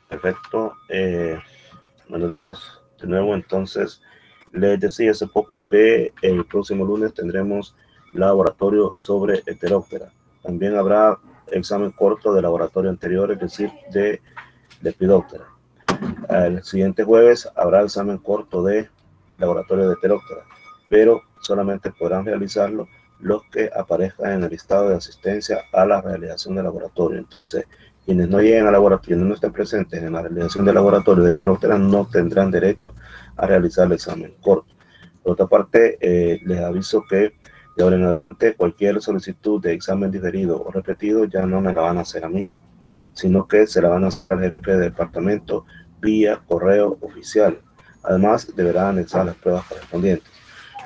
Perfecto. Bueno, de nuevo, entonces, les decía hace poco que el próximo lunes tendremos laboratorio sobre Heteróptera. También habrá examen corto de laboratorio anterior, es decir, de Lepidoptera. El siguiente jueves habrá examen corto de laboratorio de Heteróptera, pero solamente podrán realizarlo los que aparezcan en el listado de asistencia a la realización del laboratorio. Entonces, quienes no lleguen al laboratorio, no estén presentes en la realización del laboratorio de Heteróptera, no tendrán derecho a realizar el examen corto. Por otra parte, les aviso que de ahora en adelante cualquier solicitud de examen diferido o repetido ya no me la van a hacer a mí, sino que se la van a hacer al jefe de departamento vía correo oficial. Además, deberá anexar las pruebas correspondientes.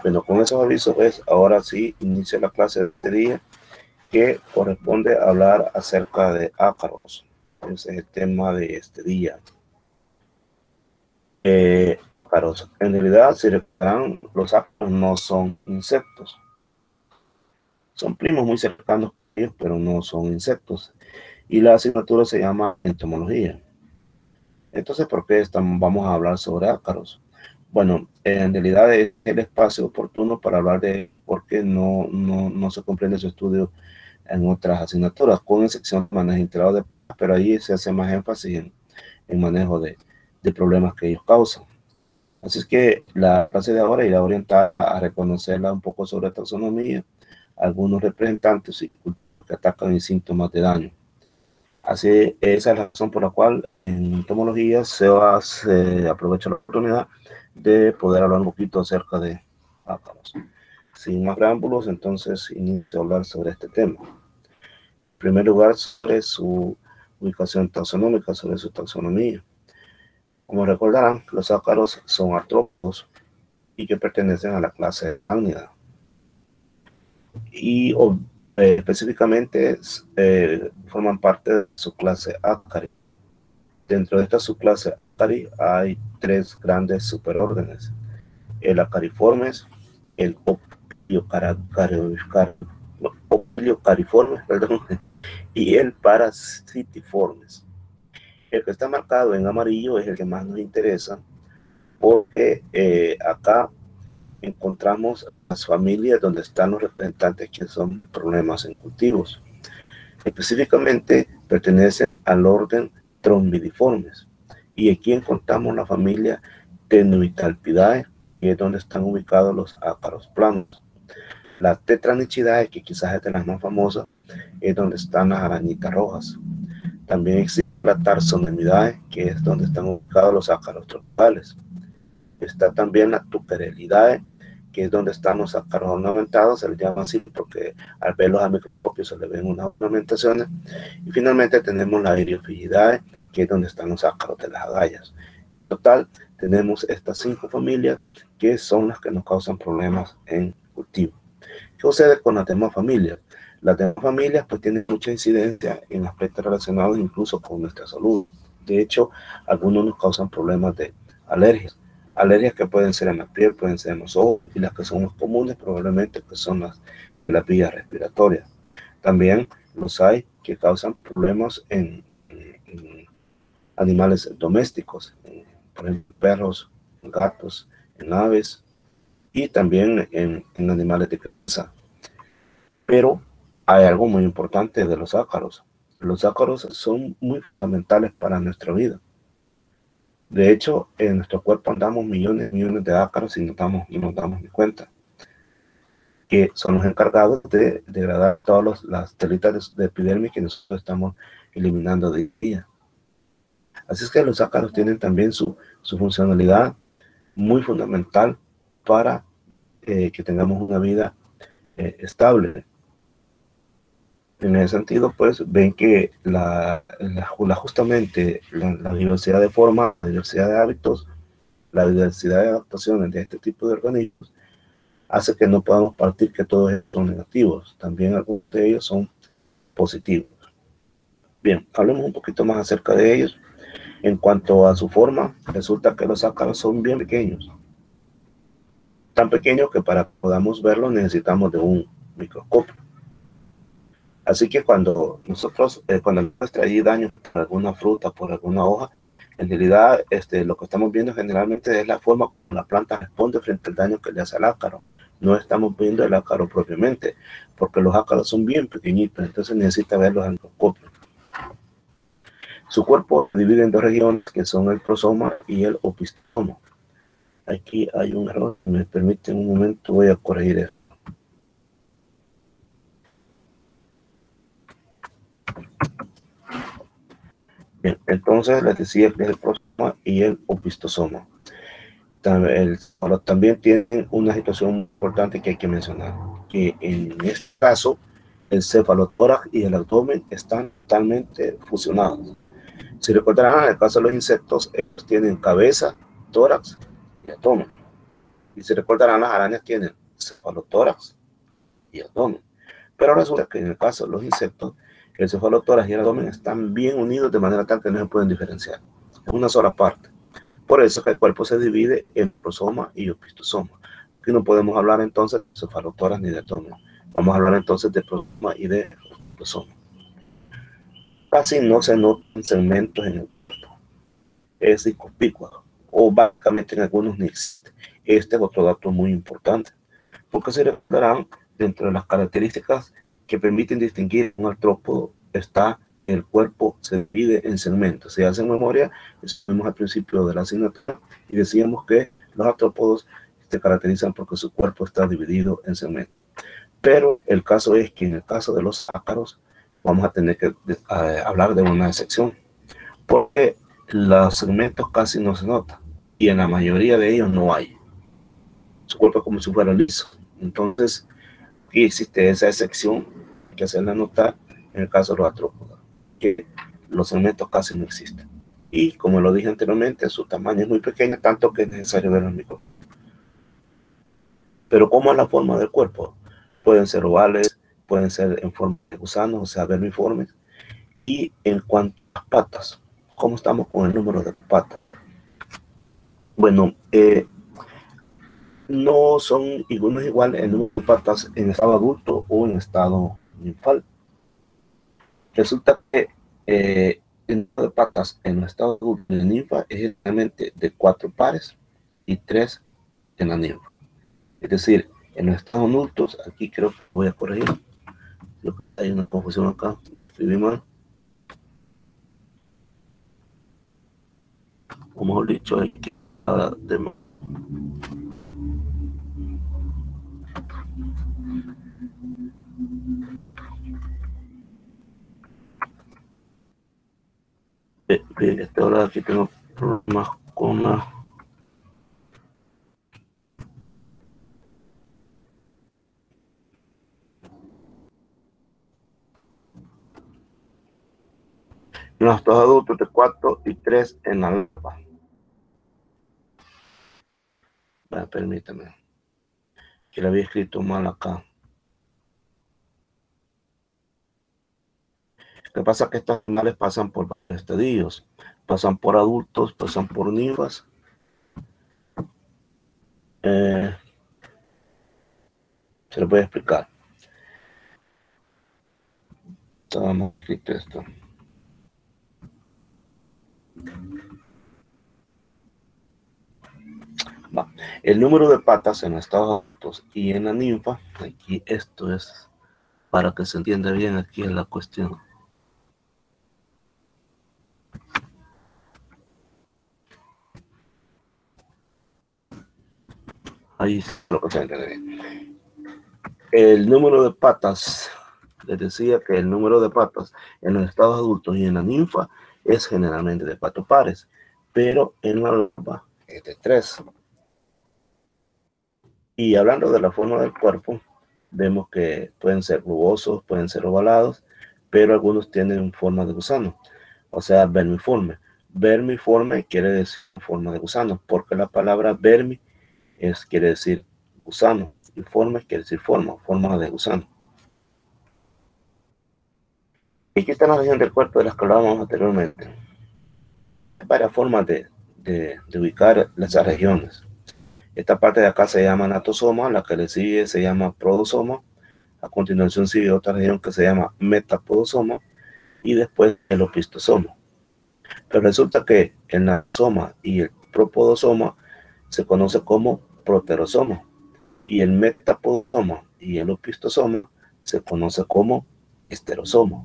Bueno, con esos avisos, pues, ahora sí inicia la clase de este día, que corresponde hablar acerca de ácaros. Ese es el tema de este día. Ácaros. En realidad, si recordarán, los ácaros no son insectos. Son primos muy cercanos a ellos, pero no son insectos. Y la asignatura se llama entomología. Entonces, ¿por qué vamos a hablar sobre ácaros? Bueno, en realidad es el espacio oportuno para hablar de por qué no se comprende su estudio en otras asignaturas, con excepción de manejo integrado de, pero ahí se hace más énfasis en manejo de problemas que ellos causan. Así es que la clase de ahora irá orientada a reconocerla un poco sobre taxonomía, algunos representantes y culturas que atacan y síntomas de daño. Así, esa es la razón por la cual en entomología se aprovecha la oportunidad de poder hablar un poquito acerca de ácaros. Sin más preámbulos, entonces inicio a hablar sobre este tema. En primer lugar, sobre su ubicación taxonómica, sobre su taxonomía. Como recordarán, los ácaros son artrópodos y que pertenecen a la clase Arachnida. Y específicamente forman parte de su clase Acari. Dentro de esta subclase Acari hay tres grandes superórdenes: el Acariformes, el Opiliocariformes, y el Parasitiformes. El que está marcado en amarillo es el que más nos interesa, porque acá encontramos las familias donde están los representantes que son problemas en cultivos. Específicamente pertenecen al orden Trombidiformes. Y aquí encontramos la familia Tenuitalpidae, que es donde están ubicados los ácaros planos. La Tetranychidae, que quizás es de las más famosas, es donde están las arañitas rojas. También existe la Tarsonemidae, que es donde están ubicados los ácaros tropicales. Está también la Tuperelidae, que es donde están los ácaros ornamentados, se les llama así porque al verlos al microscopio se le ven unas ornamentaciones. Y finalmente tenemos la Eriophygidae, que es donde están los ácaros de las agallas. En total, tenemos estas 5 familias que son las que nos causan problemas en cultivo. ¿Qué sucede con las demás familias? Las demás familias pues tienen mucha incidencia en aspectos relacionados incluso con nuestra salud. De hecho, algunos nos causan problemas de alergias. Alergias que pueden ser en la piel, pueden ser en los ojos, y las que son más comunes probablemente que son las vías respiratorias. También los hay que causan problemas en animales domésticos, por ejemplo, perros, gatos, en aves y también en animales de caza. Pero hay algo muy importante de los ácaros. Los ácaros son muy fundamentales para nuestra vida. De hecho, en nuestro cuerpo andamos millones y millones de ácaros y no nos damos ni cuenta, que son los encargados de degradar todas las telitas de epidermis que nosotros estamos eliminando de día. Así es que los ácaros tienen también su funcionalidad muy fundamental para que tengamos una vida estable. En ese sentido, pues ven que justamente la diversidad de formas, la diversidad de hábitos, la diversidad de adaptaciones de este tipo de organismos hace que no podamos partir que todos son negativos. También algunos de ellos son positivos. Bien, hablemos un poquito más acerca de ellos. En cuanto a su forma, resulta que los ácaros son bien pequeños. Tan pequeños que para que podamos verlos necesitamos de un microscopio. Así que cuando nosotros, cuando nos trae daño por alguna fruta, por alguna hoja, En realidad, lo que estamos viendo generalmente es la forma como la planta responde frente al daño que le hace al ácaro. No estamos viendo el ácaro propiamente, porque los ácaros son bien pequeñitos, entonces necesita verlos al microscopio. Su cuerpo se divide en dos regiones, que son el prosoma y el opistosoma. Aquí hay un error, si me permiten un momento, voy a corregir eso. Bien, entonces les decía que es el prosoma y el opistosoma. También tienen una situación importante que hay que mencionar, que en este caso el cefalotórax y el abdomen están totalmente fusionados. Si recordarán, en el caso de los insectos, ellos tienen cabeza, tórax y abdomen. Y si recordarán, las arañas tienen cefalotórax y abdomen. Pero resulta que en el caso de los insectos, el cefalotórax y el abdomen están bien unidos de manera tal que no se pueden diferenciar. Es una sola parte. Por eso que el cuerpo se divide en prosoma y opistosoma. Aquí no podemos hablar entonces de cefalotórax ni de abdomen. Vamos a hablar entonces de prosoma y de opistosoma. Casi no se notan segmentos en el cuerpo. Es disconspicua, o básicamente en algunos ni existe. Este es otro dato muy importante, porque se recordarán, dentro de las características que permiten distinguir un artrópodo está el cuerpo se divide en segmentos. Si hacen memoria, estuvimos al principio de la asignatura y decíamos que los artrópodos se caracterizan porque su cuerpo está dividido en segmentos. Pero el caso es que en el caso de los ácaros vamos a tener que hablar de una excepción, porque los segmentos casi no se notan y en la mayoría de ellos no hay. Su cuerpo es como si fuera liso. Entonces, aquí existe esa excepción que hacerla notar en el caso de los artrópodos, que los segmentos casi no existen. Y como lo dije anteriormente, su tamaño es muy pequeño, tanto que es necesario verlo en microscopio. Pero ¿cómo es la forma del cuerpo? Pueden ser ovales, pueden ser en forma de gusanos, o sea, vermiformes. Y en cuanto a las patas, ¿cómo estamos con el número de patas? Bueno, no son igual el número de patas en estado adulto o en estado ninfal. Resulta que el número de patas en el estado adulto de la ninfa es generalmente de 4 pares y 3 en la ninfa. Es decir, en los estados adultos, aquí creo que voy a corregir. Creo que hay una confusión acá. Escribí mal. O mejor dicho, hay que de ahora aquí tengo problemas con la... En los estados adultos de 4 y 3 en la alfa. Permítame, que le había escrito mal acá. Lo que pasa es que estos animales pasan por varios estadios. Pasan por adultos, pasan por ninfas. Se lo voy a explicar. Estábamos escrito esto. Va. El número de patas en los estados adultos y en la ninfa, aquí esto es para que se entienda bien, aquí es la cuestión. Ahí es lo que se entiende bien. El número de patas, les decía que el número de patas en los estados adultos y en la ninfa es generalmente de 4 pares, pero en la larva es de 3. Y hablando de la forma del cuerpo, vemos que pueden ser rugosos, pueden ser ovalados, pero algunos tienen forma de gusano, o sea, vermiforme. Vermiforme quiere decir forma de gusano, porque la palabra vermi quiere decir gusano, y forma quiere decir forma de gusano. Y aquí está la región del cuerpo de las que hablábamos anteriormente. Hay varias formas de ubicar esas regiones. Esta parte de acá se llama anatosoma, la que le sigue se llama prodosoma. A continuación sigue otra región que se llama metapodosoma y después el opistosoma. Pero resulta que el natosoma y el propodosoma se conoce como proterosoma, y el metapodosoma y el opistosoma se conoce como esterosoma.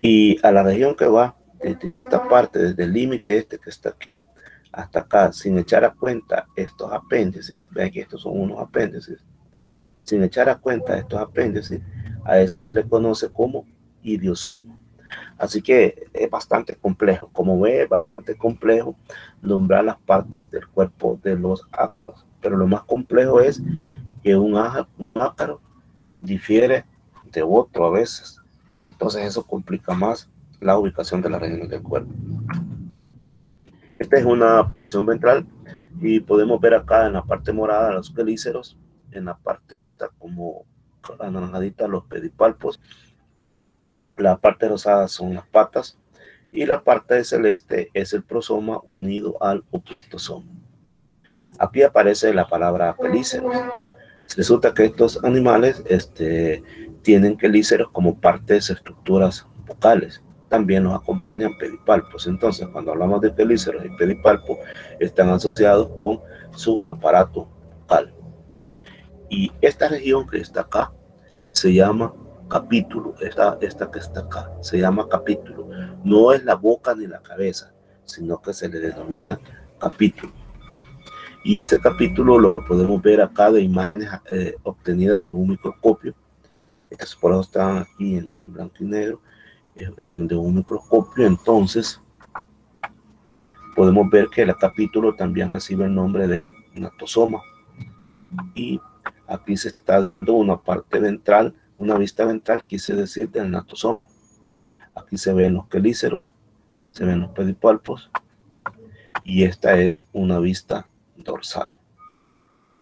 Y a la región que va desde esta parte, desde el límite este que está aquí hasta acá, sin echar a cuenta estos apéndices, vean que estos son unos apéndices, sin echar a cuenta estos apéndices, a eso se conoce como idiosoma. Así que es bastante complejo, como ve, es bastante complejo nombrar las partes del cuerpo de los ácaros, pero lo más complejo es que un ácaro difiere de otro a veces. Entonces eso complica más la ubicación de las regiones del cuerpo. Esta es una posición ventral y podemos ver acá en la parte morada los quelíceros, en la parte como anaranjadita los pedipalpos, la parte rosada son las patas y la parte de celeste es el prosoma unido al opistosoma. Aquí aparece la palabra quelíceros. Resulta que estos animales tienen quelíceros como parte de sus estructuras vocales. También los acompañan pedipalpos. Entonces, cuando hablamos de quelíceros y pedipalpos, están asociados con su aparato vocal. Y esta región que está acá se llama capítulo. Esta que está acá se llama capítulo. No es la boca ni la cabeza, sino que se le denomina capítulo. Y este capítulo lo podemos ver acá de imágenes obtenidas de un microscopio. Estas por eso están aquí en blanco y negro, de un microscopio. Entonces, podemos ver que el capítulo también recibe el nombre de natosoma. Y aquí se está dando una parte ventral, una vista ventral, quise decir, del natosoma. Aquí se ven los quelíceros, se ven los pedipalpos, y esta es una vista dorsal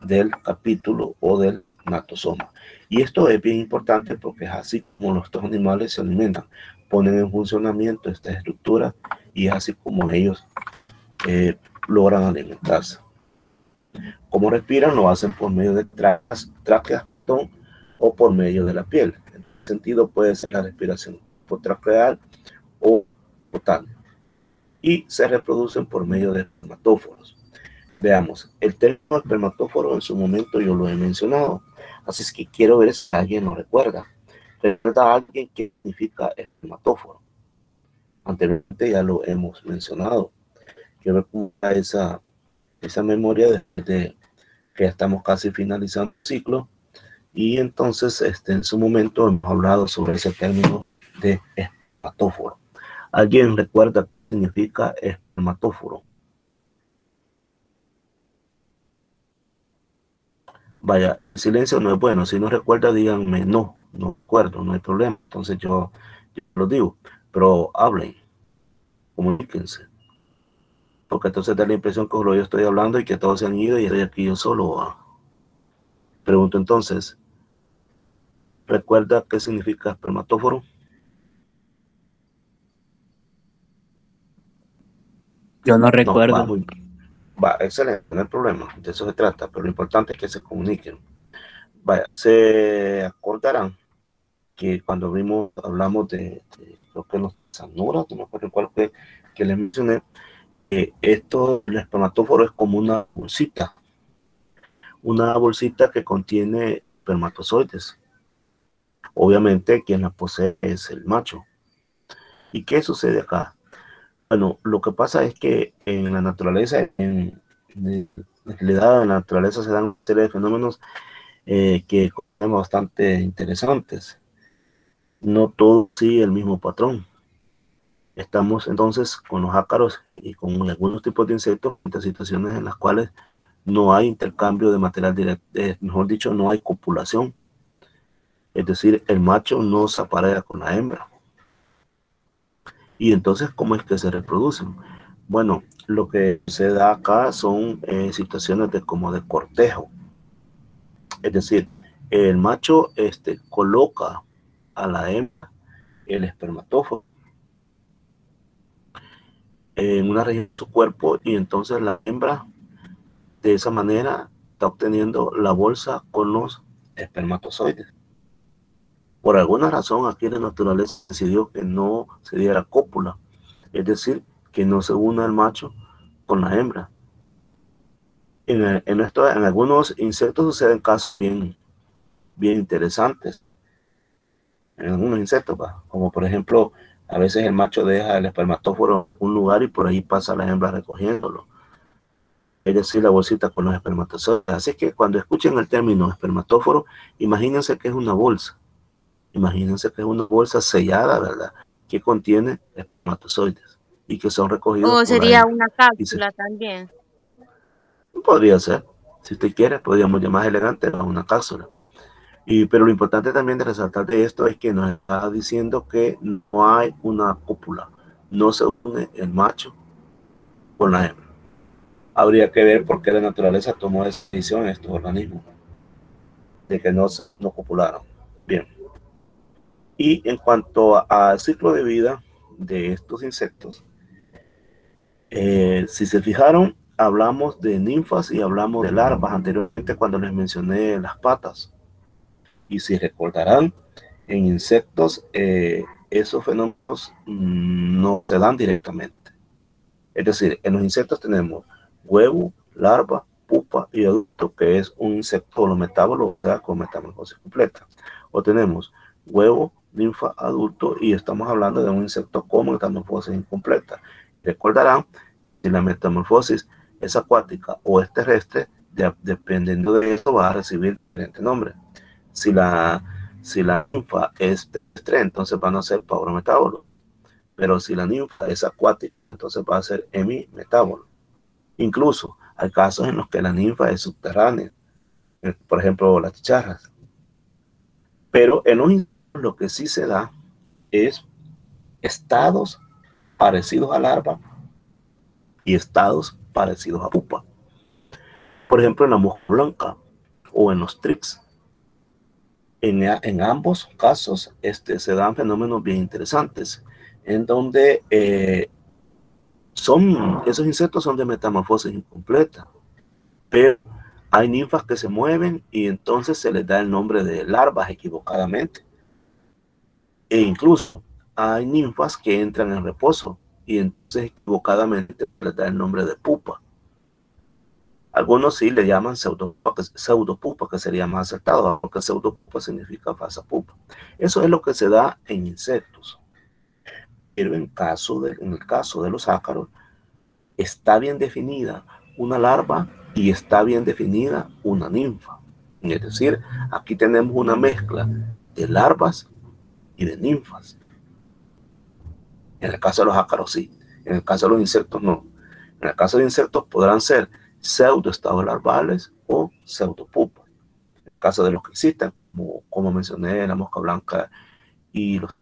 del capítulo o del natosoma. Y esto es bien importante porque es así como estos animales se alimentan, ponen en funcionamiento esta estructura y es así como ellos logran alimentarse. Como respiran, lo hacen por medio de tráqueas o por medio de la piel. En este sentido puede ser la respiración por traqueal o total. Y se reproducen por medio de espermatóforos. Veamos, el término espermatóforo en su momento yo lo he mencionado, así es que quiero ver si alguien lo recuerda. ¿Recuerda a alguien qué significa espermatóforo? Anteriormente ya lo hemos mencionado. Quiero recuperar esa memoria desde que ya estamos casi finalizando el ciclo y entonces en su momento hemos hablado sobre ese término de espermatóforo. ¿Alguien recuerda qué significa espermatóforo? Vaya, el silencio no es bueno. Si no recuerda, díganme no recuerdo, no hay problema. Entonces yo lo digo, pero hablen, comuníquense. Porque entonces da la impresión que yo estoy hablando y que todos se han ido y estoy aquí yo solo. Pregunto entonces, ¿recuerda qué significa espermatóforo? Yo no No, recuerdo. va, excelente, no hay problema, de eso se trata, pero lo importante es que se comuniquen. Vaya, se acordarán que cuando hablamos de lo que nos sanura, no me acuerdo cuál fue que les mencioné, el espermatóforo es como una bolsita que contiene espermatozoides. Obviamente quien la posee es el macho. ¿Y qué sucede acá? Bueno, lo que pasa es que en la naturaleza, en realidad en la naturaleza se dan una serie de fenómenos que son bastante interesantes. No todo sigue el mismo patrón. Estamos entonces con los ácaros y con algunos tipos de insectos en situaciones en las cuales no hay intercambio de material directo, mejor dicho, no hay copulación. Es decir, el macho no se aparea con la hembra. Y entonces, ¿cómo es que se reproducen? Bueno, lo que se da acá son situaciones como de cortejo. Es decir, el macho coloca a la hembra el espermatóforo en una región de su cuerpo y entonces la hembra de esa manera está obteniendo la bolsa con los espermatozoides. Por alguna razón aquí la naturaleza decidió que no se diera cópula. Es decir, que no se una el macho con la hembra. En algunos insectos suceden casos bien interesantes. En algunos insectos, como por ejemplo, a veces el macho deja el espermatóforo en un lugar y por ahí pasa la hembra recogiéndolo. Es decir, la bolsita con los espermatozoides. Así que cuando escuchen el término espermatóforo, imagínense que es una bolsa. Imagínense que es una bolsa sellada, ¿verdad? Que contiene espermatozoides y que son recogidos O por la sería hembra. una Y se, cápsula también. podría ser, si usted quiere, podríamos llamar más elegante a una cápsula. Pero lo importante también de resaltar de esto es que nos está diciendo que no hay una cópula, no se une el macho con la hembra. Habría que ver por qué la naturaleza tomó esa decisión en estos organismos, de que no copularon. Bien. Y en cuanto al ciclo de vida de estos insectos, si se fijaron, hablamos de ninfas y hablamos de larvas anteriormente cuando les mencioné las patas. Y si recordarán, en insectos esos fenómenos no se dan directamente. Es decir, en los insectos tenemos huevo, larva, pupa y adulto, que es un insecto holometábolo, o sea, con metamorfosis completa. O tenemos huevo, ninfa, adulto, y estamos hablando de un insecto con metamorfosis incompleta. Recordarán si la metamorfosis es acuática o es terrestre, dependiendo de eso va a recibir diferente nombre. Si la ninfa es terrestre, entonces van a ser paurometábolos. Pero si la ninfa es acuática, entonces va a ser hemimetábolo. Incluso hay casos en los que la ninfa es subterránea, por ejemplo, las chicharras. Pero en los insectos lo que sí se da es estados parecidos a larva y estados parecidos a pupa. Por ejemplo, en la mosca blanca o en los trix. En ambos casos se dan fenómenos bien interesantes, en donde esos insectos son de metamorfosis incompleta, pero hay ninfas que se mueven y entonces se les da el nombre de larvas equivocadamente. E incluso hay ninfas que entran en reposo y entonces equivocadamente se les da el nombre de pupa. Algunos sí le llaman pseudopupa, que sería más acertado, porque pseudopupa significa falsa pupa. Eso es lo que se da en insectos. Pero en el caso de los ácaros, está bien definida una larva y está bien definida una ninfa. Es decir, aquí tenemos una mezcla de larvas y de ninfas. En el caso de los ácaros sí, en el caso de los insectos no. En el caso de insectos podrán ser pseudoestados larvales o pseudopupas. En el caso de los que existen, como mencioné, la mosca blanca y los.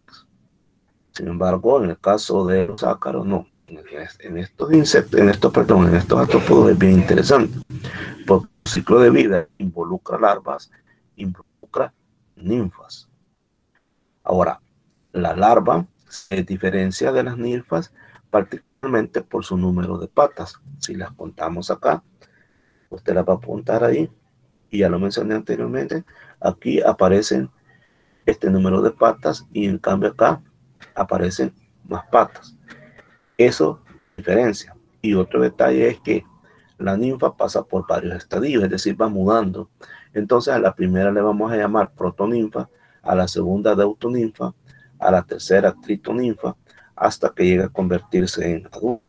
Sin embargo, en el caso de los ácaros, no. En estos insectos, en estos artrópodos es bien interesante, porque el ciclo de vida involucra larvas, involucra ninfas. Ahora, la larva se diferencia de las ninfas particularmente por su número de patas. Si las contamos acá, usted las va a apuntar ahí, y ya lo mencioné anteriormente, aquí aparecen este número de patas y en cambio acá aparecen más patas. Eso diferencia. Y otro detalle es que la ninfa pasa por varios estadios, es decir, va mudando. Entonces a la primera le vamos a llamar protoninfa, a la segunda deutoninfa, a la tercera tritoninfa, hasta que llega a convertirse en adulto.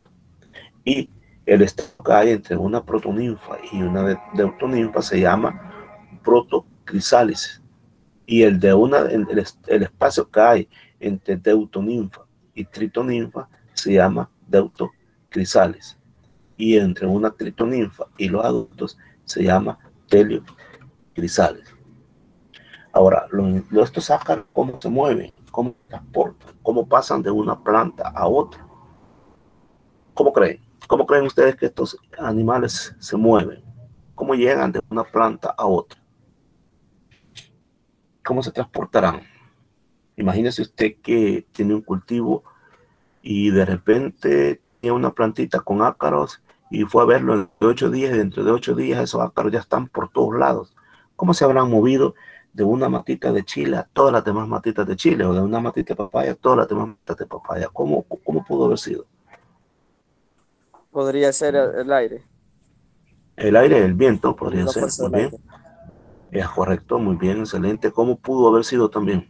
Y el estado que hay entre una protoninfa y una deutoninfa se llama protocrisálisis. Y el espacio que hay entre deutoninfa y tritoninfa se llama deutocrisales. Y entre una tritoninfa y los adultos se llama teleocrisales. Ahora, estos ácaros, ¿cómo se mueven? ¿Cómo transportan? ¿Cómo pasan de una planta a otra? ¿Cómo creen? ¿Cómo creen ustedes que estos animales se mueven? ¿Cómo llegan de una planta a otra? ¿Cómo se transportarán? Imagínese usted que tiene un cultivo y de repente tiene una plantita con ácaros y fue a verlo en 8 días, y dentro de 8 días esos ácaros ya están por todos lados. ¿Cómo se habrán movido de una matita de chile a todas las demás matitas de chile, o de una matita de papaya a todas las demás matitas de papaya. ¿Cómo pudo haber sido? Podría ser el aire, El aire, el viento, la podría misma ser, fuerza muy del bien. aire. Es correcto, muy bien, excelente. ¿Cómo pudo haber sido también?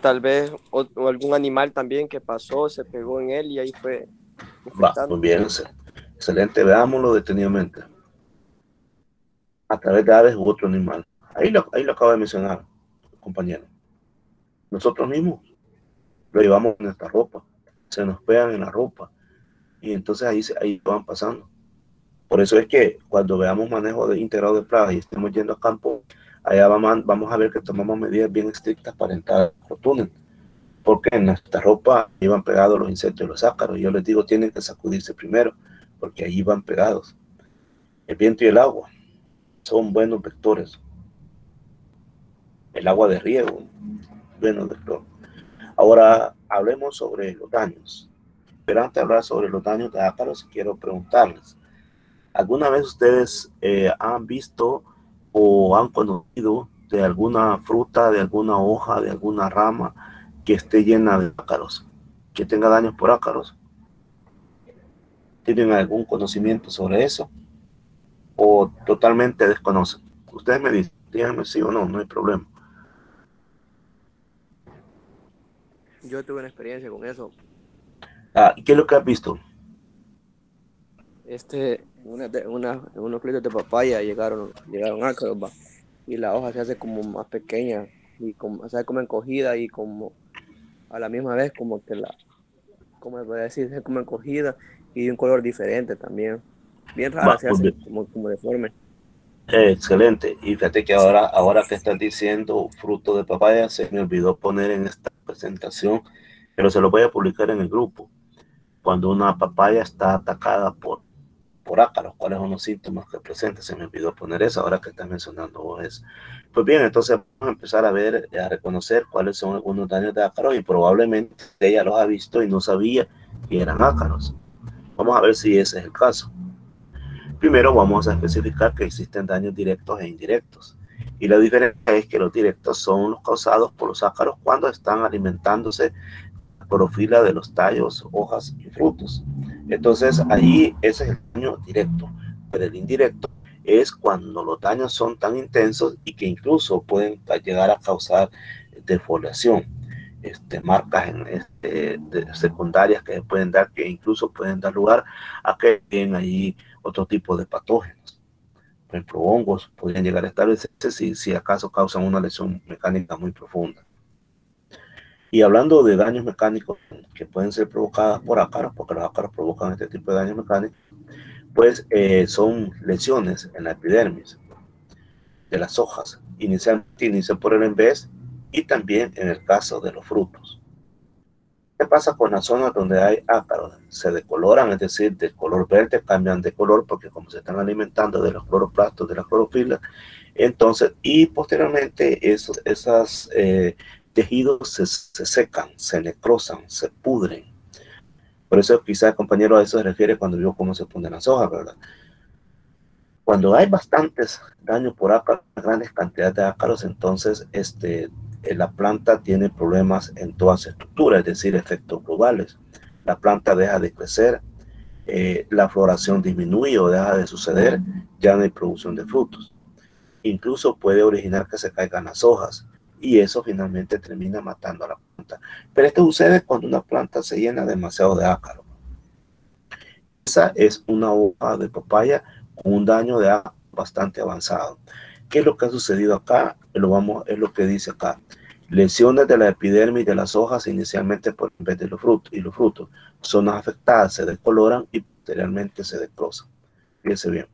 Tal vez o algún animal también que pasó, se pegó en él y ahí fue Va, muy infectando. bien, excelente. Veámoslo detenidamente. A través de aves u otro animal. Ahí lo acabo de mencionar, compañero. Nosotros mismos lo llevamos en nuestra ropa, se nos pegan en la ropa y entonces ahí van pasando. Por eso es que cuando veamos manejo integrado de plagas y estemos yendo a campo, allá vamos a ver que tomamos medidas bien estrictas para entrar a los túneles, porque en nuestra ropa iban pegados los insectos y los ácaros. Yo les digo, tienen que sacudirse primero, porque ahí van pegados. El viento y el agua son buenos vectores. El agua de riego, buenos vectores. Ahora hablemos sobre los daños. Pero antes de hablar sobre los daños de ácaros, quiero preguntarles, ¿alguna vez ustedes han visto o han conocido de alguna fruta, de alguna hoja, de alguna rama que esté llena de ácaros, que tenga daños por ácaros? ¿Tienen algún conocimiento sobre eso o totalmente desconocen? Ustedes me dicen, díganme sí o no, no hay problema. Yo tuve una experiencia con eso. ¿Y qué es lo que has visto? Unos clientes de papaya llegaron ácaros, va, y la hoja se hace como más pequeña y como, se hace como encogida y como a la misma vez como que como voy a decir, se hace como encogida y de un color diferente también. Bien rara Va, se muy hace, bien. como deforme. Excelente. Y fíjate que ahora que estás diciendo fruto de papaya, se me olvidó poner en esta presentación, pero se lo voy a publicar en el grupo. Cuando una papaya está atacada por ácaros, ¿cuáles son los síntomas que presenta? Se me olvidó poner eso ahora que estás mencionando eso. Pues bien, entonces vamos a empezar a ver, a reconocer cuáles son algunos daños de ácaros y probablemente ella los ha visto y no sabía que eran ácaros. Vamos a ver si ese es el caso. Primero vamos a especificar que existen daños directos e indirectos. Y la diferencia es que los directos son los causados por los ácaros cuando están alimentándose la clorofila de los tallos, hojas y frutos. Entonces ahí ese es el daño directo. Pero el indirecto es cuando los daños son tan intensos y que incluso pueden llegar a causar defoliación. Marcas secundarias que pueden dar, que incluso pueden dar lugar a que tienen ahí otro tipo de patógenos. Por ejemplo, hongos podrían llegar a establecerse si acaso causan una lesión mecánica muy profunda. Y hablando de daños mecánicos que pueden ser provocados por ácaros, porque los ácaros provocan este tipo de daños mecánicos, pues son lesiones en la epidermis de las hojas. Inicialmente inicia por el envés y también en el caso de los frutos. ¿Qué pasa con las zonas donde hay ácaros? Se decoloran, es decir, del color verde cambian de color porque como se están alimentando de los cloroplastos, de la clorofila, entonces, y posteriormente esos tejidos se secan, se necrosan, se pudren. Por eso quizás el compañero a eso se refiere cuando vio cómo se ponen las hojas, ¿verdad? Cuando hay bastantes daños por ácaros, grandes cantidades de ácaros, entonces la planta tiene problemas en toda su estructura, es decir, efectos globales. La planta deja de crecer, la floración disminuye o deja de suceder, ya no hay producción de frutos. Incluso puede originar que se caigan las hojas y eso finalmente termina matando a la planta. Pero esto sucede cuando una planta se llena demasiado de ácaros. Esa es una hoja de papaya con un daño de ácaros bastante avanzado. ¿Qué es lo que ha sucedido acá? Es lo que dice acá. Lesiones de la epidermis de las hojas inicialmente por en vez de los frutos y los frutos. Zonas afectadas se descoloran y posteriormente se desclosan. Fíjense bien.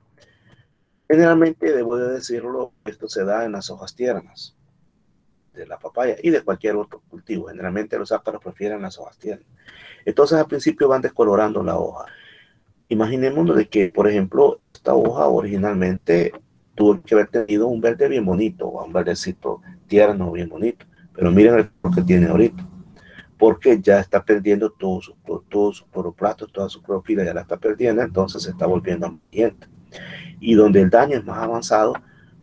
Generalmente, debo de decirlo, esto se da en las hojas tiernas de la papaya y de cualquier otro cultivo. Generalmente los ácaros prefieren las hojas tiernas. Entonces al principio van descolorando la hoja. Imaginémonos de que, por ejemplo, esta hoja originalmente tuvo que haber tenido un verde bien bonito, o un verdecito tierno bien bonito, pero miren el color que tiene ahorita, porque ya está perdiendo todo su cloroplasto, toda su clorofila ya la está perdiendo, entonces se está volviendo amarillenta. Y donde el daño es más avanzado,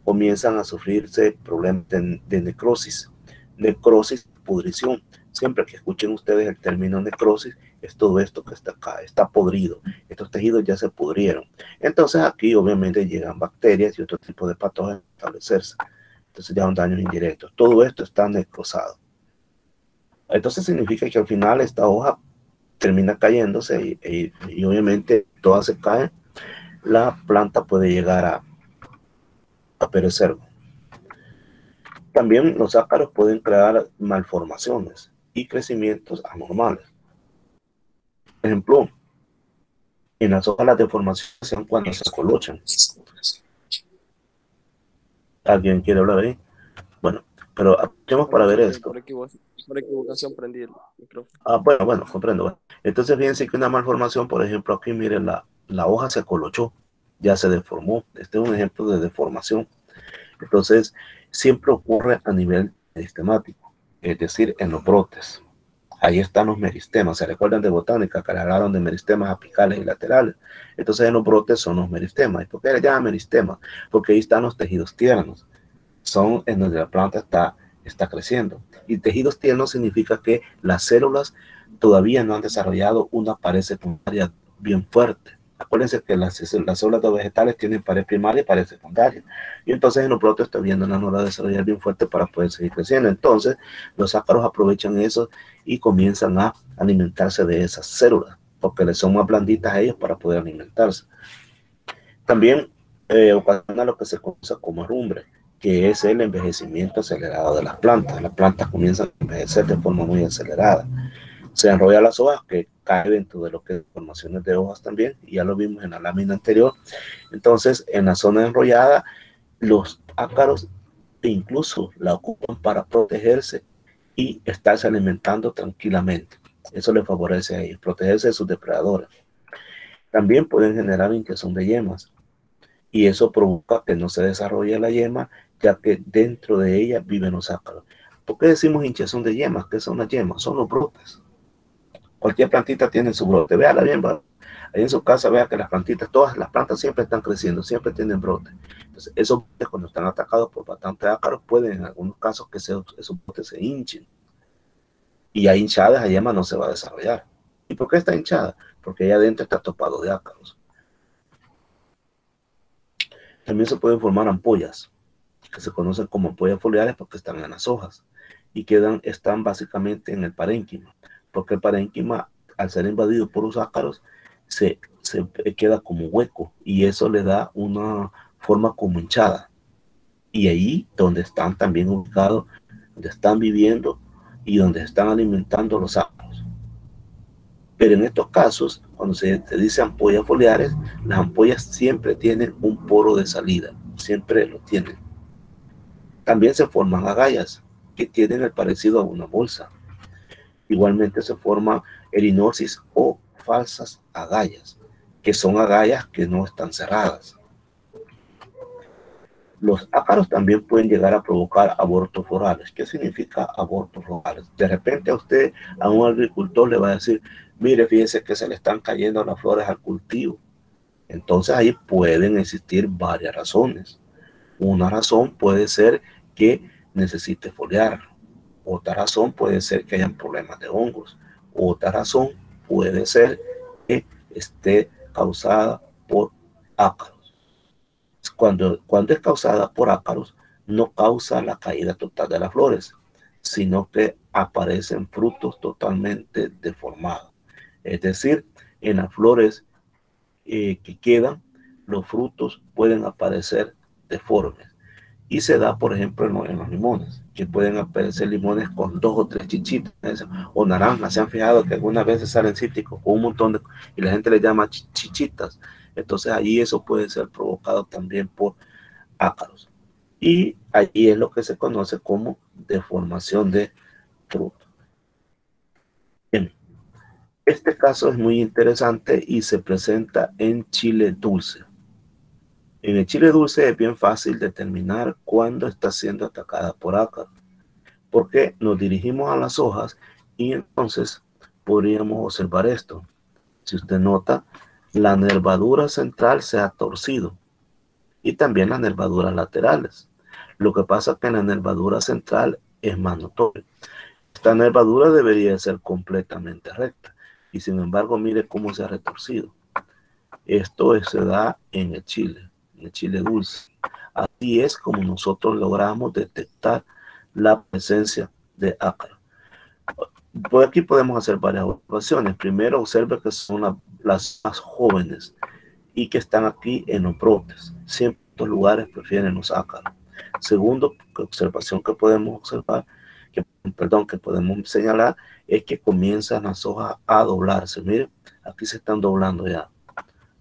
comienzan a sufrirse problemas de necrosis. Necrosis, pudrición. Siempre que escuchen ustedes el término necrosis, es todo esto que está acá, está podrido. Estos tejidos ya se pudrieron. Entonces aquí obviamente llegan bacterias y otro tipo de patógenos a establecerse. Entonces ya son daños indirectos. Todo esto está necrosado. Entonces significa que al final esta hoja termina cayéndose y obviamente todas se caen. La planta puede llegar a perecer. También los ácaros pueden crear malformaciones y crecimientos anormales. Por ejemplo, en las hojas las deformaciones son cuando se colochan. ¿Alguien quiere hablar ahí? Bueno, pero aprovechemos para ver esto. Por equivocación prendí el micrófono. Bueno, comprendo. Bueno. Entonces fíjense que una malformación, por ejemplo, aquí miren, la hoja se colochó, ya se deformó. Este es un ejemplo de deformación. Entonces, siempre ocurre a nivel sistemático, es decir, en los brotes. Ahí están los meristemas. ¿Se recuerdan de botánica que hablaron de meristemas apicales y laterales? Entonces, en los brotes son los meristemas. ¿Y por qué le llaman meristemas? Porque ahí están los tejidos tiernos. Son en donde la planta está creciendo. Y tejidos tiernos significa que las células todavía no han desarrollado una pared secundaria bien fuerte. Acuérdense que las células de vegetales tienen pared primaria y pared secundaria. Y entonces en los brotes está viendo una no la desarrollar bien fuerte para poder seguir creciendo. Entonces los ácaros aprovechan eso y comienzan a alimentarse de esas células, porque les son más blanditas a ellos para poder alimentarse. También ocasiona lo que se conoce como herrumbre, que es el envejecimiento acelerado de las plantas. Las plantas comienzan a envejecer de forma muy acelerada. Se enrollan las hojas, que cae dentro de lo que es formaciones de hojas también, y ya lo vimos en la lámina anterior. Entonces, en la zona enrollada, los ácaros incluso la ocupan para protegerse y estarse alimentando tranquilamente. Eso les favorece a ellos, protegerse de sus depredadores. También pueden generar hinchazón de yemas, y eso provoca que no se desarrolle la yema, ya que dentro de ella viven los ácaros. ¿Por qué decimos hinchazón de yemas? ¿Qué son las yemas? Son los brotes. Cualquier plantita tiene su brote. Véala bien, ahí en su casa, vea que las plantitas, todas las plantas siempre están creciendo, siempre tienen brotes. Entonces, esos brotes, cuando están atacados por bastantes ácaros, pueden en algunos casos que esos brotes se hinchen. Y ahí hinchada, esa yema no se va a desarrollar. ¿Y por qué está hinchada? Porque allá adentro está topado de ácaros. También se pueden formar ampollas, que se conocen como ampollas foliares porque están en las hojas y están básicamente en el parénquima, porque el parénquima, al ser invadido por los ácaros, se queda como hueco y eso le da una forma como hinchada. Y ahí donde están también ubicados, donde están viviendo y donde están alimentando los ácaros. Pero en estos casos, cuando se dice ampollas foliares, las ampollas siempre tienen un poro de salida, siempre lo tienen. También se forman agallas, que tienen el parecido a una bolsa. Igualmente se forman erinosis o falsas agallas, que son agallas que no están cerradas. Los ácaros también pueden llegar a provocar abortos florales. ¿Qué significa abortos florales? De repente a un agricultor le va a decir, mire, fíjese que se le están cayendo las flores al cultivo. Entonces ahí pueden existir varias razones. Una razón puede ser que necesite foliar. Otra razón puede ser que hayan problemas de hongos. Otra razón puede ser que esté causada por ácaros. Cuando es causada por ácaros, no causa la caída total de las flores, sino que aparecen frutos totalmente deformados. Es decir, en las flores que quedan, los frutos pueden aparecer deformes. Y se da, por ejemplo, en los limones, que pueden aparecer limones con 2 o 3 chichitas, o naranjas. Se han fijado que algunas veces salen cítricos con un montón de, y la gente le llama chichitas. Entonces allí eso puede ser provocado también por ácaros. Y allí es lo que se conoce como deformación de fruto. Bien, este caso es muy interesante y se presenta en chile dulce. En el chile dulce es bien fácil determinar cuándo está siendo atacada por ácaros, porque nos dirigimos a las hojas y entonces podríamos observar esto. Si usted nota, la nervadura central se ha torcido. y también las nervaduras laterales. Lo que pasa es que en la nervadura central es más notorio. Esta nervadura debería ser completamente recta y sin embargo mire cómo se ha retorcido. Esto se da en el chile dulce. Así es como nosotros logramos detectar la presencia de ácaro. Por aquí podemos hacer varias observaciones. Primero, observe que son las más jóvenes y que están aquí en los brotes. Siempre en estos lugares prefieren los ácaros. Segundo, observación que podemos observar, que podemos señalar, es que comienzan las hojas a doblarse. Miren, aquí se están doblando ya.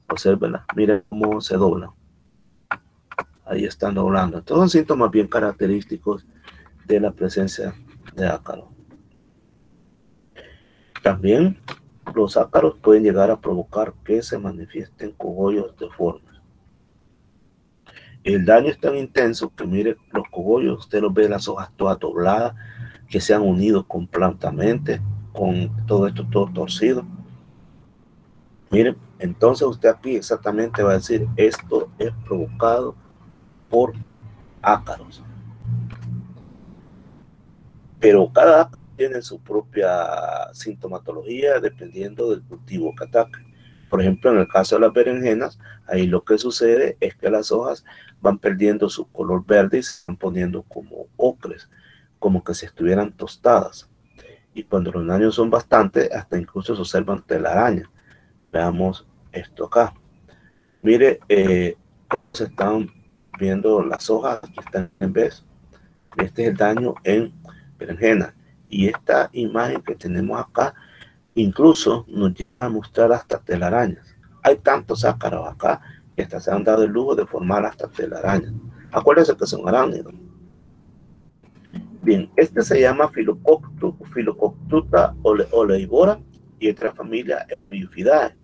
Obsérvenla, miren cómo se doblan. Ahí están doblando. Estos son síntomas bien característicos de la presencia de ácaro. También los ácaros pueden llegar a provocar que se manifiesten cogollos deformes. El daño es tan intenso que mire los cogollos, usted los ve las hojas todas dobladas, que se han unido completamente con todo esto todo torcido. Miren, entonces usted aquí exactamente va a decir, esto es provocado por ácaros. Pero cada ácaro tiene su propia sintomatología dependiendo del cultivo que ataque. Por ejemplo, en el caso de las berenjenas, ahí lo que sucede es que las hojas van perdiendo su color verde y se están poniendo como ocres, como que si estuvieran tostadas. Y cuando los daños son bastantes, hasta incluso se observan telarañas. Veamos esto acá. Mire, se están viendo las hojas, aquí están en vez. Este es el daño en berenjena. Y esta imagen que tenemos acá, incluso nos llega a mostrar hasta telarañas. Hay tantos ácaros acá que hasta se han dado el lujo de formar hasta telarañas. Acuérdense que son arácnidos. Bien, este se llama Phyllococcus oleivora y otra familia Epiphyllaceae.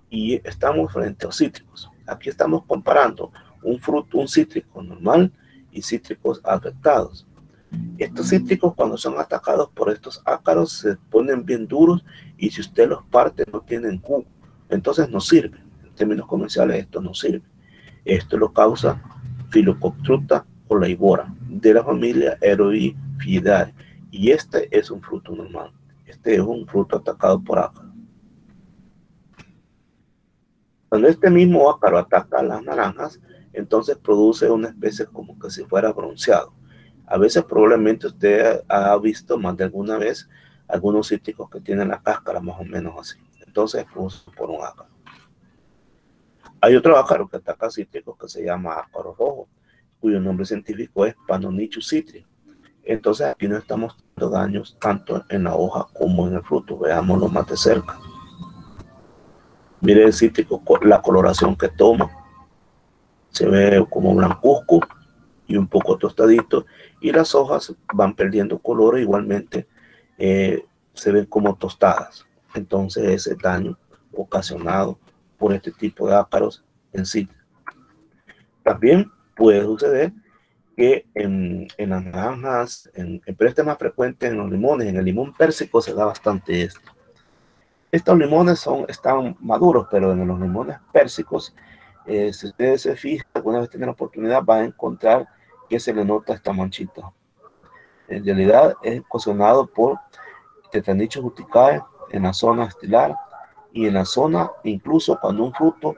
Y estamos frente a los cítricos. Aquí estamos comparando un fruto, un cítrico normal y cítricos afectados. Estos cítricos, cuando son atacados por estos ácaros, se ponen bien duros y si usted los parte no tienen jugo. Entonces no sirve. En términos comerciales esto no sirve. Esto lo causa Phyllococcus oleivora de la familia Epiphyllaceae. Y este es un fruto normal. Este es un fruto atacado por ácaros. Cuando este mismo ácaro ataca a las naranjas, entonces produce una especie como que si fuera bronceado. A veces probablemente usted ha visto más de alguna vez algunos cítricos que tienen la cáscara más o menos así. Entonces es producido por un ácaro. Hay otro ácaro que ataca cítricos que se llama ácaro rojo, cuyo nombre científico es Panonicchus citri. Entonces aquí no estamos dando daños tanto en la hoja como en el fruto. Veámoslo más de cerca. Mire el cítrico, la coloración que toma. Se ve como blancuzco y un poco tostadito. Y las hojas van perdiendo color igualmente. Se ven como tostadas. Entonces ese daño ocasionado por este tipo de ácaros en sí. También puede suceder que en las naranjas, pero este es más frecuente en los limones. En el limón pérsico se da bastante esto. Estos limones están maduros, pero en los limones pérsicos, si ustedes se fijan, alguna vez tienen la oportunidad, van a encontrar que se le nota esta manchita. En realidad es ocasionado por Tetanichus urticae en la zona estilar y en la zona, incluso cuando un fruto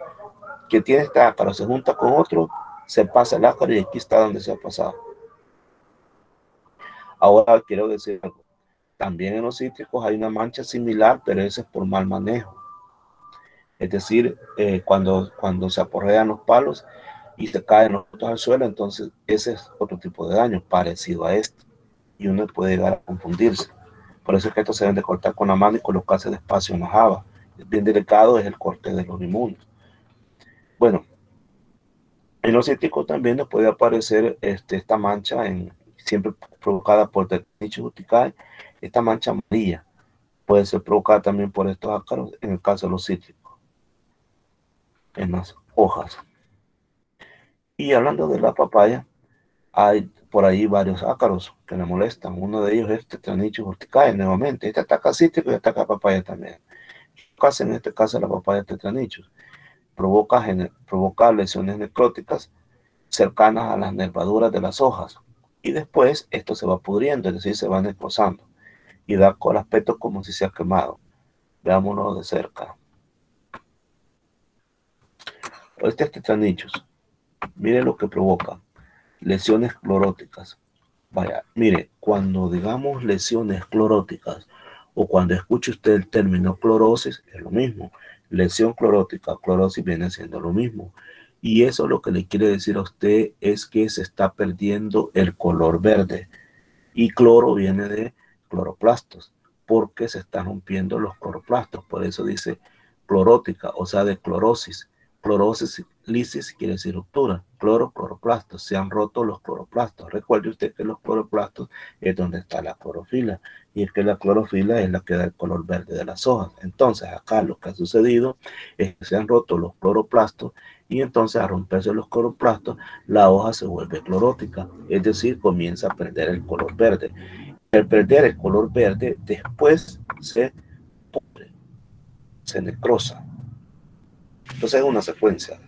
que tiene este ácaro se junta con otro, se pasa el ácaro y aquí está donde se ha pasado. Ahora quiero decir algo. También en los cítricos hay una mancha similar, pero ese es por mal manejo. Es decir, cuando se aporrean los palos y se caen los frutos al suelo, entonces ese es otro tipo de daño parecido a este. Y uno puede llegar a confundirse. Por eso es que estos se deben de cortar con la mano y colocarse despacio en la java. Bien delicado es el corte de los limones. Bueno, en los cítricos también nos puede aparecer esta mancha, siempre provocada por Tetanichus urticae, esta mancha amarilla. Puede ser provocada también por estos ácaros en el caso de los cítricos, en las hojas. Y hablando de la papaya, hay por ahí varios ácaros que le molestan. Uno de ellos es Tetanichus urticae, nuevamente. Este ataca cítrico y ataca papaya también. Casi en este caso la papaya Tetanichus provoca lesiones necróticas cercanas a las nervaduras de las hojas. Y después esto se va pudriendo, es decir, se va necrosando y da con el aspecto como si se ha quemado. Veámoslo de cerca. Este tetranichus, mire lo que provoca. Lesiones cloróticas. Vaya, mire, cuando digamos lesiones cloróticas o cuando escuche usted el término clorosis, es lo mismo. Lesión clorótica, clorosis viene siendo lo mismo. Y eso lo que le quiere decir a usted es que se está perdiendo el color verde. Y cloro viene de cloroplastos, porque se están rompiendo los cloroplastos. Por eso dice clorótica, o sea, de clorosis. Clorosis, lisis quiere decir ruptura. Cloroplastos, se han roto los cloroplastos. Recuerde usted que los cloroplastos es donde está la clorofila. Y es que la clorofila es la que da el color verde de las hojas. Entonces, acá lo que ha sucedido es que se han roto los cloroplastos y entonces al romperse los cloroplastos, la hoja se vuelve clorótica, es decir, comienza a perder el color verde. Al perder el color verde, después se pudre, se necrosa. Entonces es una secuencia.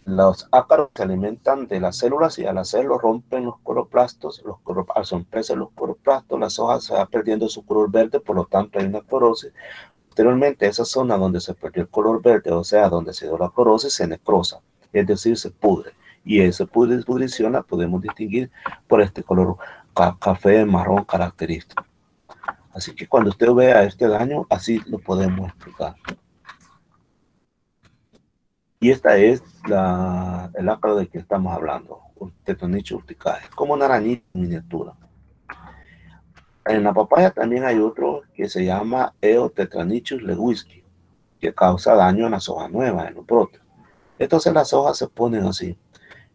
Los ácaros se alimentan de las células y al hacerlo rompen los cloroplastos. Al romperse los cloroplastos, las hojas se van perdiendo su color verde, por lo tanto hay una clorosis. Posteriormente, esa zona donde se perdió el color verde, o sea, donde se dio la clorosis, se necrosa, es decir, se pudre. Y esa pudrición la podemos distinguir por este color café marrón característico. Así que cuando usted vea este daño, así lo podemos explicar. Y esta es el ácaro de que estamos hablando, Tetranichus urticae, como una arañita en miniatura. En la papaya también hay otro que se llama Eotetranichus lewinski, que causa daño en las hojas nuevas, en los brotes. Entonces las hojas se ponen así.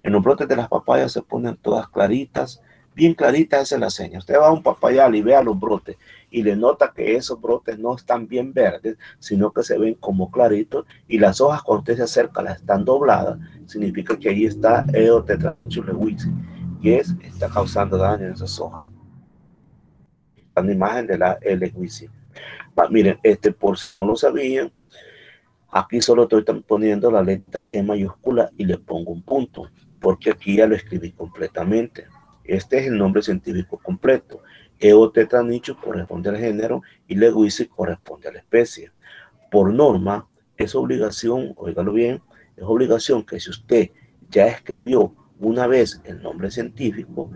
En los brotes de las papayas se ponen todas claritas, bien claritas, esa es la seña. Usted va a un papayal y vea los brotes y le nota que esos brotes no están bien verdes, sino que se ven como claritos y las hojas cuando usted se acerca las están dobladas, significa que ahí está Eotetranichus lewinski, que está causando daño en esas hojas. La imagen de la lewinski. Miren, por si no lo sabían, aquí solo estoy poniendo la letra E mayúscula y le pongo un punto, porque aquí ya lo escribí completamente. Este es el nombre científico completo. Eotetranichus corresponde al género y lewinski corresponde a la especie. Por norma, es obligación, óigalo bien, es obligación que si usted ya escribió una vez el nombre científico,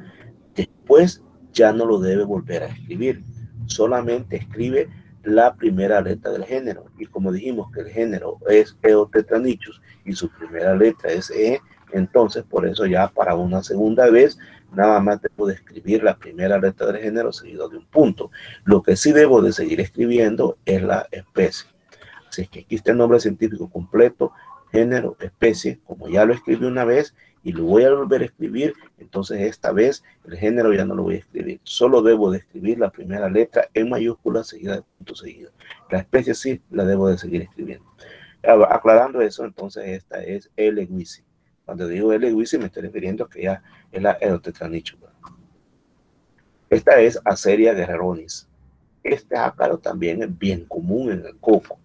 después ya no lo debe volver a escribir. Solamente escribe la primera letra del género. Y como dijimos que el género es Eotetranichus y su primera letra es E, entonces por eso ya para una segunda vez nada más debo de escribir la primera letra del género seguido de un punto. Lo que sí debo de seguir escribiendo es la especie. Así es que aquí está el nombre científico completo, género, especie, como ya lo escribí una vez y lo voy a volver a escribir, entonces esta vez el género ya no lo voy a escribir, solo debo de escribir la primera letra en mayúscula seguida de punto seguido. La especie sí la debo de seguir escribiendo. Aclarando eso, entonces esta es lewinski. Cuando digo lewinski me estoy refiriendo a que ya es la Eotetranichus. Esta es Aceria guerreronis. Este ácaro también es bien común en el coco.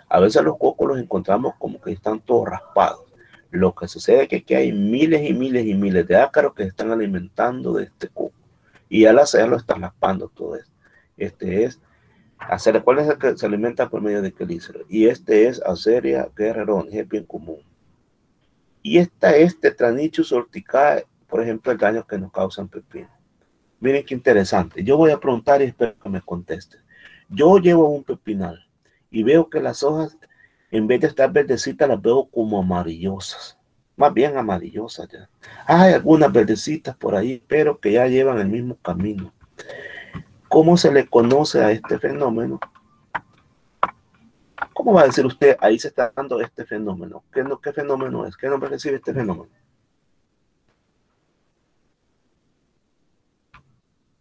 A veces los cocos los encontramos como que están todos raspados. Lo que sucede es que aquí hay miles y miles y miles de ácaros que se están alimentando de este coco. Y al hacerlo están raspando todo esto. Este es Aceria. ¿Cuál es el que se alimenta por medio de quelícero? Y este es Aceria guerreronis, es bien común. Y esta es Tetranichus urticae, por ejemplo, el daño que nos causan pepinos. Miren qué interesante. Yo voy a preguntar y espero que me conteste. Yo llevo un pepinal y veo que las hojas, en vez de estar verdecitas, las veo como amarillosas. Más bien amarillosas ya. Hay algunas verdecitas por ahí, pero que ya llevan el mismo camino. ¿Cómo se le conoce a este fenómeno? ¿Cómo va a decir usted, ahí se está dando este fenómeno? ¿Qué fenómeno es? ¿Qué nombre recibe este fenómeno?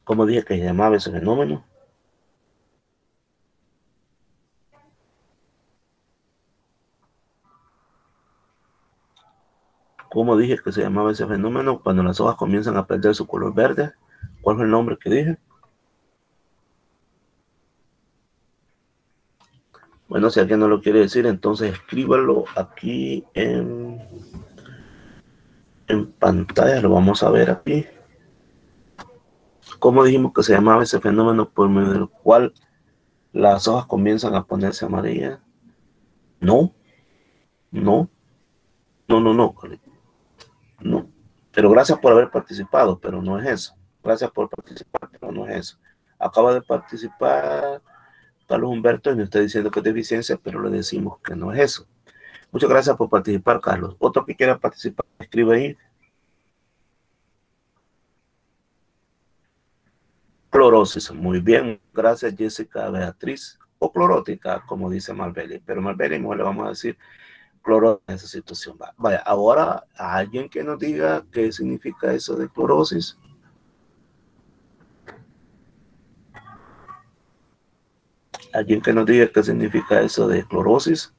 ¿Cómo dije que se llamaba ese fenómeno? ¿Cómo dije que se llamaba ese fenómeno? Cuando las hojas comienzan a perder su color verde. ¿Cuál fue el nombre que dije? Bueno, si alguien no lo quiere decir, entonces escríbalo aquí en en pantalla, lo vamos a ver aquí. ¿Cómo dijimos que se llamaba ese fenómeno por medio del cual las hojas comienzan a ponerse amarillas? No, no, no. No. Pero gracias por haber participado, pero no es eso. Gracias por participar, pero no es eso. Acaba de participar Carlos Humberto y me está diciendo que es deficiencia, pero le decimos que no es eso. Muchas gracias por participar, Carlos. Otro que quiera participar, escribe ahí. Clorosis, muy bien. Gracias, Jessica Beatriz. O clorótica, como dice Marbeli. Pero Marbeli, mejor le vamos a decir clorosis en esa situación. Vaya, ahora, ¿a alguien que nos diga qué significa eso de clorosis? ¿Alguien que nos diga qué significa eso de clorosis?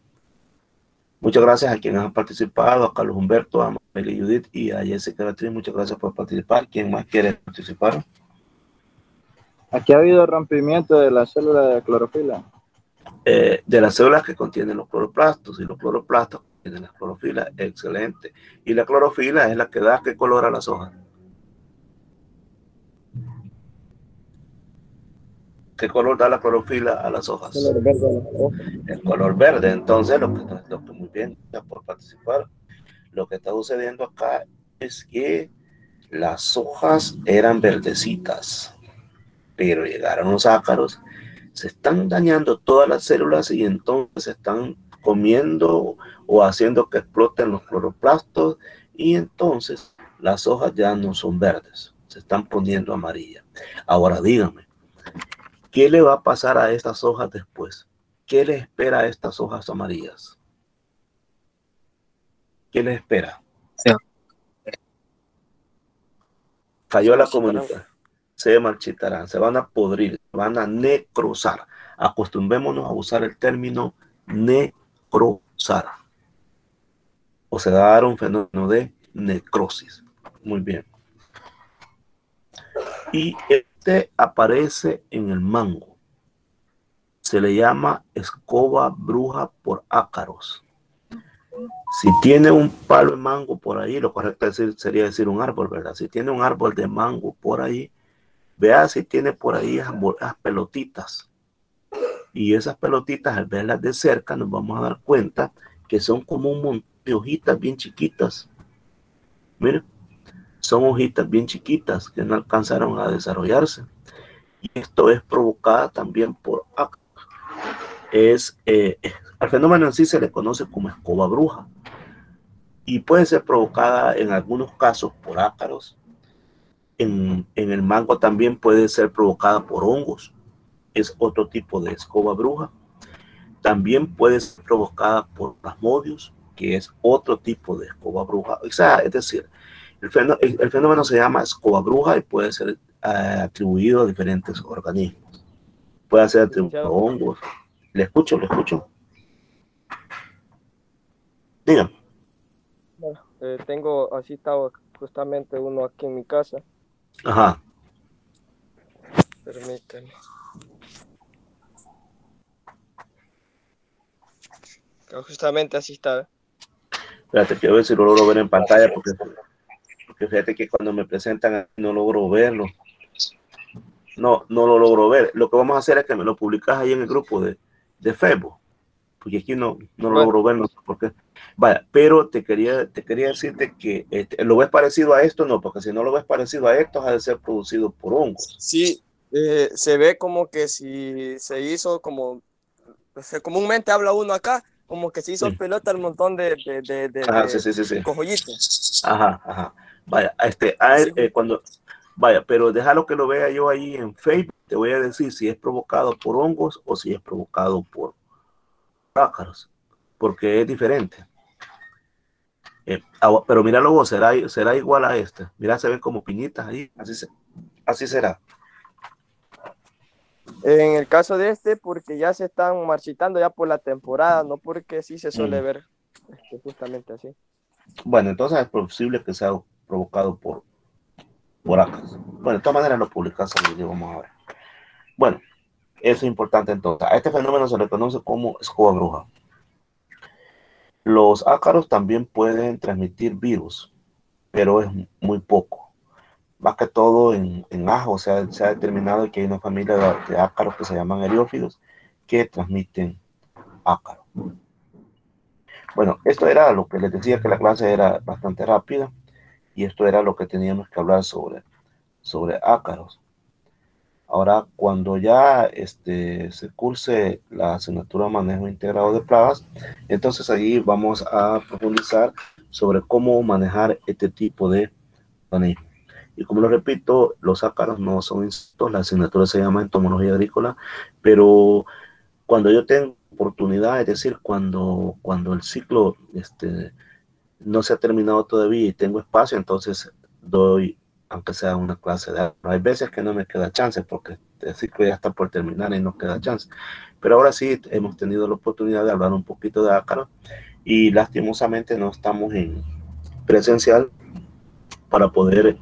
Muchas gracias a quienes han participado, a Carlos Humberto, a Meli Judith y a Jessica Beatriz. Muchas gracias por participar. ¿Quién más quiere participar? Aquí ha habido rompimiento de la célula de clorofila. De las células que contienen los cloroplastos, y los cloroplastos contienen la clorofila, excelente. Y la clorofila es la que da qué color a las hojas. ¿Qué color da la clorofila a las hojas? Color verde. El color verde. Entonces, lo que muy bien, gracias por participar. Lo que está sucediendo acá es que las hojas eran verdecitas, pero llegaron los ácaros, se están dañando todas las células y entonces se están comiendo o haciendo que exploten los cloroplastos y entonces las hojas ya no son verdes, se están poniendo amarillas. Ahora dígame, ¿qué le va a pasar a estas hojas después? ¿Qué le espera a estas hojas amarillas? ¿Qué les espera? Sí. Falló la comunicación. Se marchitarán, se van a podrir, se van a necrosar. Acostumbrémonos a usar el término necrosar. O se va a dar un fenómeno de necrosis. Muy bien. Y este aparece en el mango. Se le llama escoba bruja por ácaros. Si tiene un palo de mango por ahí, lo correcto sería decir un árbol, ¿verdad? Si tiene un árbol de mango por ahí, vea si tiene por ahí esas pelotitas. Y esas pelotitas, al verlas de cerca, nos vamos a dar cuenta que son como un montón de hojitas bien chiquitas. Miren, son hojitas bien chiquitas que no alcanzaron a desarrollarse. Y esto es provocada también por ácaros. Al fenómeno en sí se le conoce como escoba bruja. Y puede ser provocada en algunos casos por ácaros. En el mango también puede ser provocada por hongos. Es otro tipo de escoba bruja. También puede ser provocada por plasmodios, que es otro tipo de escoba bruja. O sea, es decir, el fenómeno se llama escoba bruja y puede ser atribuido a diferentes organismos. Puede ser atribuido a hongos. Le escucho. Dígame. Tengo, así estaba justamente uno aquí en mi casa. Ajá. Permítanme. Justamente así está. Espérate, quiero ver si lo logro ver en pantalla porque fíjate que cuando me presentan no logro verlo. No lo logro ver. Lo que vamos a hacer es que me lo publicas ahí en el grupo de Facebook. Porque aquí no lo logro ver, no sé por qué. Vaya, pero te quería decirte que ¿lo ves parecido a esto? No, porque si no lo ves parecido a esto, ha de ser producido por hongos. Sí, se ve como que si se hizo como, o sea, comúnmente habla uno acá, como que se hizo pelota un montón de sí. cojollitos. Ajá. Vaya, cuando... Vaya, pero déjalo que lo vea yo ahí en Facebook. Te voy a decir si es provocado por hongos o si es provocado por ácaros, porque es diferente. Pero míralo vos, será igual a este. Mira, se ven como piñitas ahí. Así será. En el caso de este, porque ya se están marchitando ya por la temporada, no porque sí se suele ver justamente así. Bueno, entonces es posible que sea provocado por ácaros. Bueno, de todas maneras lo publicas ahí, vamos a ver. Bueno, eso es importante entonces. A este fenómeno se le conoce como escoba bruja. Los ácaros también pueden transmitir virus. pero es muy poco. Más que todo en ajo, o sea, se ha determinado que hay una familia de ácaros que se llaman eriófilos que transmiten ácaros. Bueno, esto era lo que les decía, que la clase era bastante rápida y esto era lo que teníamos que hablar sobre ácaros. Ahora, cuando ya se curse la asignatura Manejo Integrado de Plagas, entonces ahí vamos a profundizar sobre cómo manejar este tipo de organismos. Y como lo repito, los ácaros no son insectos, la asignatura se llama Entomología Agrícola, pero cuando yo tengo oportunidad, es decir, cuando el ciclo no se ha terminado todavía y tengo espacio, entonces doy, aunque sea una clase de ácaros. Hay veces que no me queda chance porque el ciclo ya está por terminar y no queda chance. Pero ahora sí hemos tenido la oportunidad de hablar un poquito de ácaros y lastimosamente no estamos en presencial para poder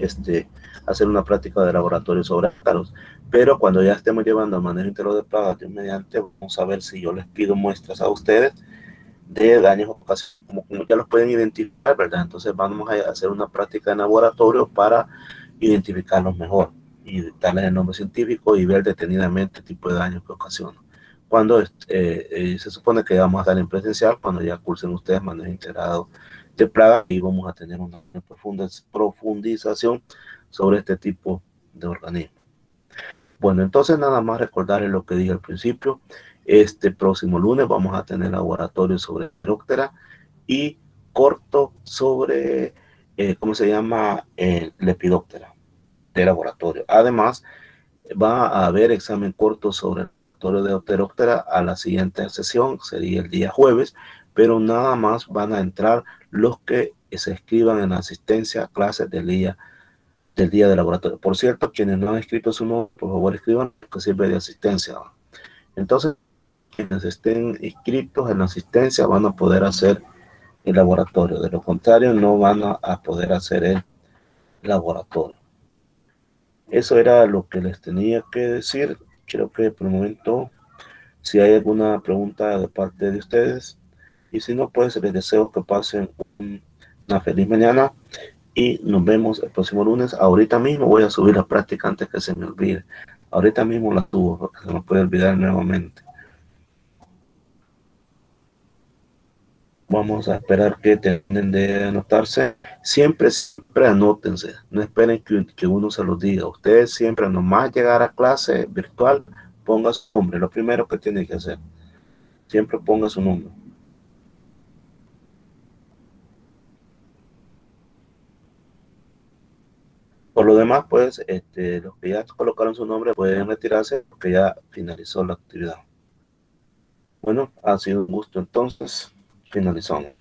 hacer una práctica de laboratorio sobre ácaros. Pero cuando ya estemos llevando el manejo integral de plagas, Dios mediante, vamos a ver si yo les pido muestras a ustedes de daños ocasionados, como ya los pueden identificar, ¿verdad? Entonces vamos a hacer una práctica en laboratorio para identificarlos mejor y darles el nombre científico y ver detenidamente el tipo de daño que ocasiona. Cuando se supone que vamos a estar en presencial, cuando ya cursen ustedes manejo integrado de plagas y vamos a tener una profundización sobre este tipo de organismos. Bueno, entonces nada más recordarles lo que dije al principio. Este próximo lunes vamos a tener laboratorio sobre Lepidoptera y corto sobre, ¿cómo se llama? Lepidoptera de laboratorio. Además, va a haber examen corto sobre el laboratorio de Lepidoptera a la siguiente sesión, sería el día jueves, pero nada más van a entrar los que se escriban en la asistencia a clases del día de laboratorio. Por cierto, quienes no han escrito su nombre, por favor escriban, porque sirve de asistencia. Entonces, quienes estén inscritos en la asistencia van a poder hacer el laboratorio. De lo contrario, no van a poder hacer el laboratorio. Eso era lo que les tenía que decir. Creo que por el momento, si hay alguna pregunta de parte de ustedes, y si no, pues les deseo que pasen una feliz mañana y nos vemos el próximo lunes. Ahorita mismo voy a subir la práctica antes que se me olvide. Ahorita mismo la subo porque se me puede olvidar nuevamente. Vamos a esperar que terminen de anotarse. Siempre anótense. No esperen que uno se los diga. Ustedes siempre, nomás llegar a clase virtual, ponga su nombre. Lo primero que tienen que hacer. Siempre ponga su nombre. Por lo demás, pues, los que ya colocaron su nombre pueden retirarse porque ya finalizó la actividad. Bueno, ha sido un gusto entonces. Finalizamos.